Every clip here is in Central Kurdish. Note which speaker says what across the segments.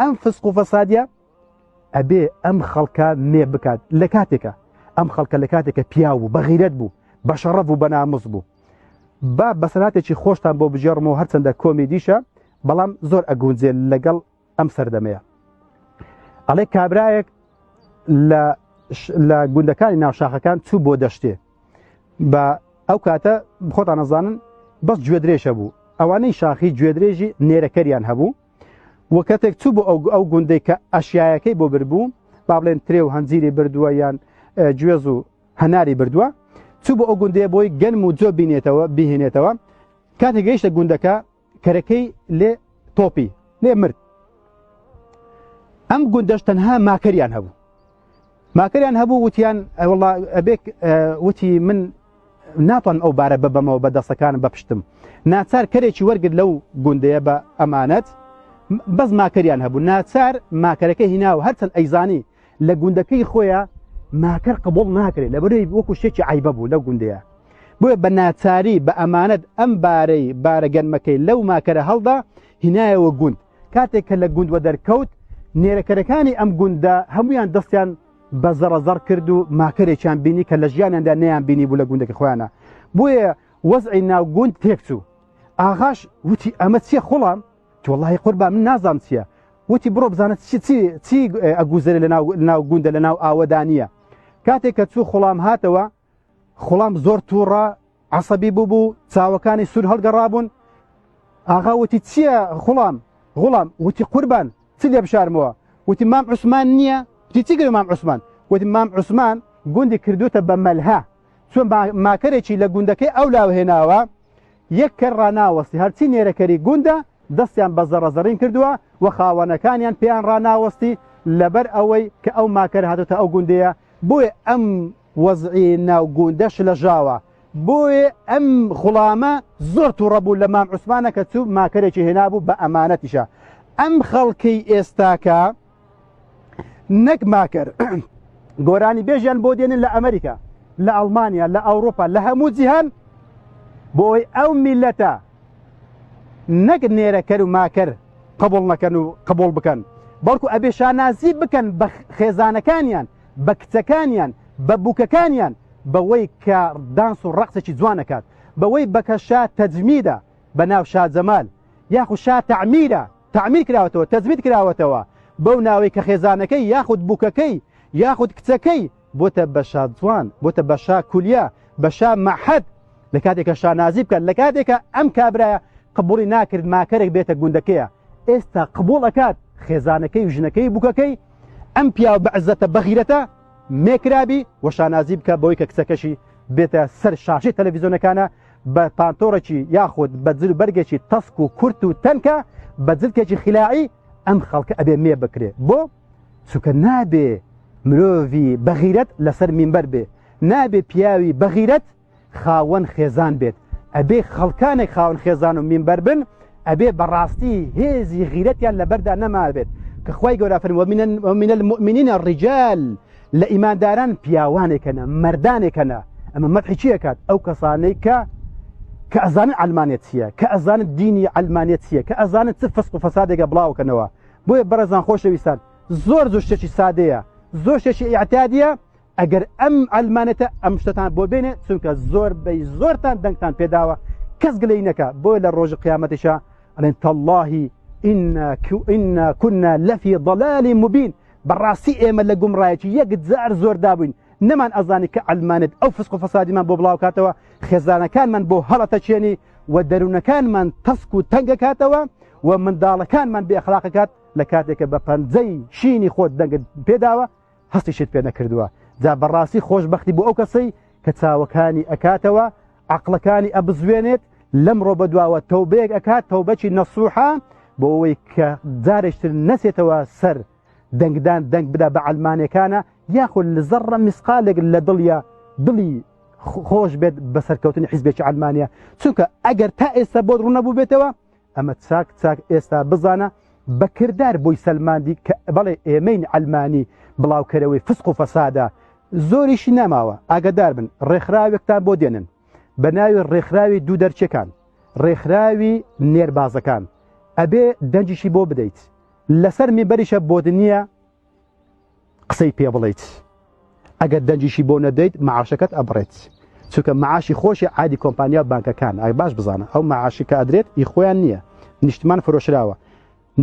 Speaker 1: ئەم فسق و فەسادیە ئەبێ ئەم خەڵکە مێ بکات لە کاتێکە ئەم خەڵکە لە کاتێکە پیاو بوو بە غیرەت بوو بە شەڕەف بوو بە ناموس بوو با بەسەراتێکی خۆشتان بۆ بژێڕمەوە هەرچەندە کۆمیدیشە بەڵام زۆر ئەگونجێ لەگەڵ ئەم سەردەمەیە ئەڵێ کابرایەک لە گوندەکانی ناوشاخەکان چوو بۆ دەشتێ بە ئەو کاتە خۆتان نەزانن بەس گوێدرێژە بوو ئەوانەی شاخی گوێدرێژی نێرەکەریان هەبوو وە کاتێک چوو بۆ ئەو گوندەی کە ئەشیایەکەی بۆ بربوو با بڵێن ترێ و هەنجیری بردووە یان گوێز و هەناری بردووە چوو بۆ ئەو گوندەیە بۆی گەنم و جۆ بهێنێتەوە کاتێک گەیشتە گوندەکە کەرەکەی لێ تۆپی لێ مرد ئەم گوندەش تەنها ماکەریان هەبوو وتیان وەڵڵا ئەبێک وتی من ناتوانم ئەو بارە ببەمەوە بە دەستەکانم بەپشتم ناچار کەرێکی وەرگرت لەو گوندەیە بە ئەمانەت بەس ماکەریان هەبوو ناچار ماکەرەکە هیناوە هەرچەند ئەیزانی لە گوندەکەی خۆیان ماکەر قبول ناکرێت لەبەرەوەی وەکو شتێکی عیبە بوو لەو گوندەیە بۆیە بە ناچاری بە ئەمانەت ئەم بارە گەنمەکەی لەو ماکەرە هەڵدا هینایەوە گوند کاتێک کە لە گوندوە دەرکەوت نێرەکەرەکانی ئەم گوندە هەمویان دەستیان بە زەڕەزەڕ کرد و ماکەرێکیان بینی کە لە ژیانیاندا نەیان بینی بوو لە گوندەکە خۆیانە بۆیە وەزعی ناو گوند تێکچوو ئاغاش وتی ئەمە چییە خوڵام وەڵڵاهی قوربان من نازانم چییە وتی بڕۆ بزانێت چی ئەگوزەرێ لە ناو گوندە لە ناو ئاوەدانیە کاتێک کە چوو خوڵام هاتەوە خوڵام زۆر تووڕە عەسەبی بوو چاوەکانی سوور هەڵگەڕابوون ئاغا وتی چییە غوڵام وتی قوربان چ لێ بشارمەوە وتی مام عوسمان نییە وتی چی کرد مام عوسمان وتی مام عوسمان گوندی کردوتە بە مەلها چۆن ماکەرێکی لە گوندەکەی ئەو لاو هێناوە یەک کە ڕناوەستی هەرچی نێرەکەری گوندە دەستیان بە زەڕەزەڕین کردووە و خاوەنەکانیان پێیان ڕناوەستی لەبەر ئەوەی کە ئەو ماکەر هاتوتە ئەو گوندەیە بۆیە ئەم وەزعی ناو گوندەش لە ژاوە بۆیە ئەم خوڵامە زۆر تووڕە بوو لە مام عوسمانە کە چوو ماکەرێکی هێنابوو بە ئەمانەتیشە ئەم خەڵکەی ئێستاکە نەک ماکەر گۆرانی بێژیان بۆ دێنن لە ئەمریکا لە ئەڵمانیا لە ئەوروپا لە هەموو جیهان بۆی ئەو میلەتە نەک نێرەکەر و ماکەر قبول نەکەن و قبول بکەن بەڵکو ئەبێ شانازی بکەن بە خێزانەکانیان بە کچەکانیان بە بووکەکانیان بەوەی کە دانس و ڕەقسێکی جوانەکات بەوەی بەکە شا تەجمیدە بە ناو شا جەمال یاخود شا تعمیر کراوەتەوە تەجمید کراوەتەوە بەو ناوەی کە خێزانەکەی یاخود بووکەکەی یاخود کچەکەی بۆتە بە شا جوان بۆتە بە شا کولیا بە شا مەحەد لە کاتێکە شانازی بکەن لە کاتێکە ئەم کابرایە قبوڵی ناکرد ماکەرێک بێتە گوندەکەیە ئێستا قبول ئەکات خێزانەکەی و ژنەکەی بووکەکەی ئەم پیا بە عزەتە بەغیرەتە مێکرابی و شانازی بکە بەوەی کە کچەکەشی بێتە سەر شاشی تەلەڤیزۆنەکانە بە پانتۆڕێکی یاخود بە جل بەرگێکی تەسک و کورت و تەنکە بە جلکێکی خلاعی ئەم خەڵکە ئەبێ مێ بکرێ بۆ چونکە نابێ مرۆڤی بەغیرەت لەسەر مینبەر بێ نابێ پیاوی بەغیرەت خاوەن خێزان بێت ئەبێ خەڵکانێک خاوەن خێزان و مینبەر بن ئەبێ بەڕاستی هێزی غیرەتیان لەبەردا نەما بێت کە خوای گەورە فەرمووە ومن المؤمنین الرجال لە ئیمانداران پیاوانێکەنە مەردانێکەنە ئەمە مەدحی چی ئەکات ئەو کەسانەی کە ئەزانن عەلمانیەت چییە کە ئەزانن دینی عەلمانیەت چییە کە ئەزانن چ فسق و فەسادێکە بڵاوکەنەوە بۆیە بەڕێزان خۆشەویستان زۆر شتێکی سادەیە زۆر شتێکی ئیعتیادیە ئەگەر ئەم عەلمانێتە ئەم شتتان بۆ بێنێ چونکە زۆرتان دەنگتان پێداوە کەس گلەی نەکە بۆیە لە ڕۆژی قیامەتیشە ئەڵێن تەڵڵاهی ئینا كنا لەفی ضەلال مبین بەڕاستی ئێمە لە گومڕایەکی یەک جار زۆر دابووین نەمان ئەزانی کە عەلمانێت ئەو فسق و فەسادیمان بۆ بڵاوکاتەوە خێزانەکانمان بۆ هەڵەتەچێنی و دەروونەکانمان تەسک و تەنگەکاتەوە و منداڵەکانمان بێ ئەخلاقەکات لە کاتێکە بە پەنجەی شینی خۆت دەنگت پێداوە هەستیشت پێ نەکردووە جا بەڕاستی خۆشبەختی بۆ ئەو کەسەی کە چاوەکانی ئەکاتەوە عەقڵەکانی ئەبزوێنێت لەمڕۆ بەدواوە تەوبەیەک ئەکات تەوبەکی نەسوحە بۆ ئەوەی کە جارێکتر نەسێتەوە سەر دەنگدان دەنگ بدا بە عەلمانیەکانە یاخود لە زەڕە میسقالێک لە دڵی خۆش بێت بە سەرکەوتنی حیزبێکی عەلمانیە چونکە ئەگەر تا ئێستا بۆ ڕوونەبوو بێتەوە ئەمە چاک ئێستا بزانە بە کردار بۆی سەلماندی کە بەڵێ ئێمەین عەلمانی بڵاوکەرەوەی فسق و فەسادە زۆریشی ناماوە ئاگادار بن ڕێکخراوێکتان بۆ دێنن بە ناوی ڕێکخراوی دوو دەرچەکان ڕێکخراوی نێربازەکان ئەبێ دەنجیشی بۆ بدەیت لەسەر میبەریشە بۆ دنیا قسەی پێ بڵێیت ئەگەر دەنجیشی بۆ نەدەیت معاشەکەت ئەبڕێت چونکە معاشی خۆشی عادی کۆمپانیا بانکەکان ئای باش بزانە ئەو معاشی کە ئەدرێت ئی خۆیان نییە نیشتمان فرۆشراوە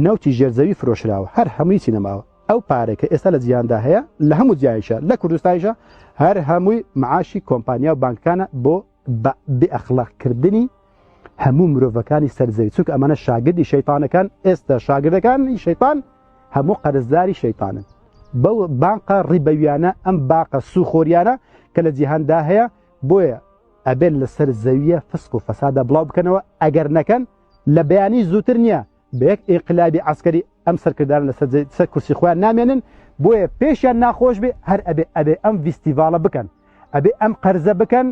Speaker 1: نەوتی ژێرزەوی فرۆشراوە هەر هەمووی چینەماوە ئەو پارێک کە ئێستا لە جیاندا هەیە لە هەموو جایشە لە کوردستانیشە هەر هەمووی معاشی کۆمپانیا و بانکەکانە بۆ بێئەخلاقکردنی هەموو مرۆڤەکانی سەرزەوی چونکە ئەمانە شاگردی شەیتانەکان ئێستا شاگردەکانی شەیتان هەموو قەرزداری شەیتانن بەو بانقە ڕیبەویانە ئەم باقە سوخۆریانە کە لە جیهاندا هەیە بۆیە ئەبێت لەسەر زەویە فسق و فەسادە بڵاو بکەنەوە ئەگەر نەکەن لە بەیانی زووتر نییە بە یەک ئینقلابی عەسکەری ئەم سەرکردارن لەسەر کورسی خۆیان نامێنن بۆیە پێشیان ناخۆش بێ هەر ئەبێ ئەم ڤیستیڤاڵە بکەن ئەبێ ئەم قەرزە بکەن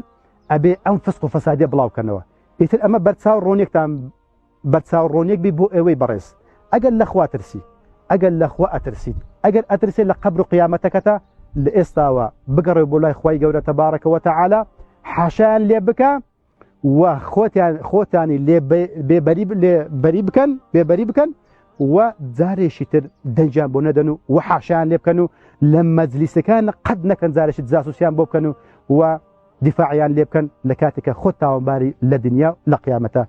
Speaker 1: ئەبێ ئەم فسق و فەسادیە بڵاو بکەنەوە ئیتر ئەمە بەرچاو ڕۆنێکتان بەرچاو ڕۆنێک بی بۆ ئێوەی بەڕێز ئەگەر لەخوا ترسی ئەگەر لەخوا ئەترسیت ئەگەر ئەترسێت لە قەبر و قیامەتەکەتە لە ئێستاوە بگەڕێ بۆ لای خوای گەورە تەبارەکە وتەعالا حاشایان لێ بکە و خۆتانی بێبەری بکەن و جارێکی تر دەنجیان بۆ نەدەن و حاشایان لێ بکەن و لە مەجلیسەکان قەت نەکەن جارێکی جاسوسیان بۆ بکەن و دیفاعیان لێ بکەن لە کاتێکە خۆت تاوانباری لە دنیا لە قیامەتە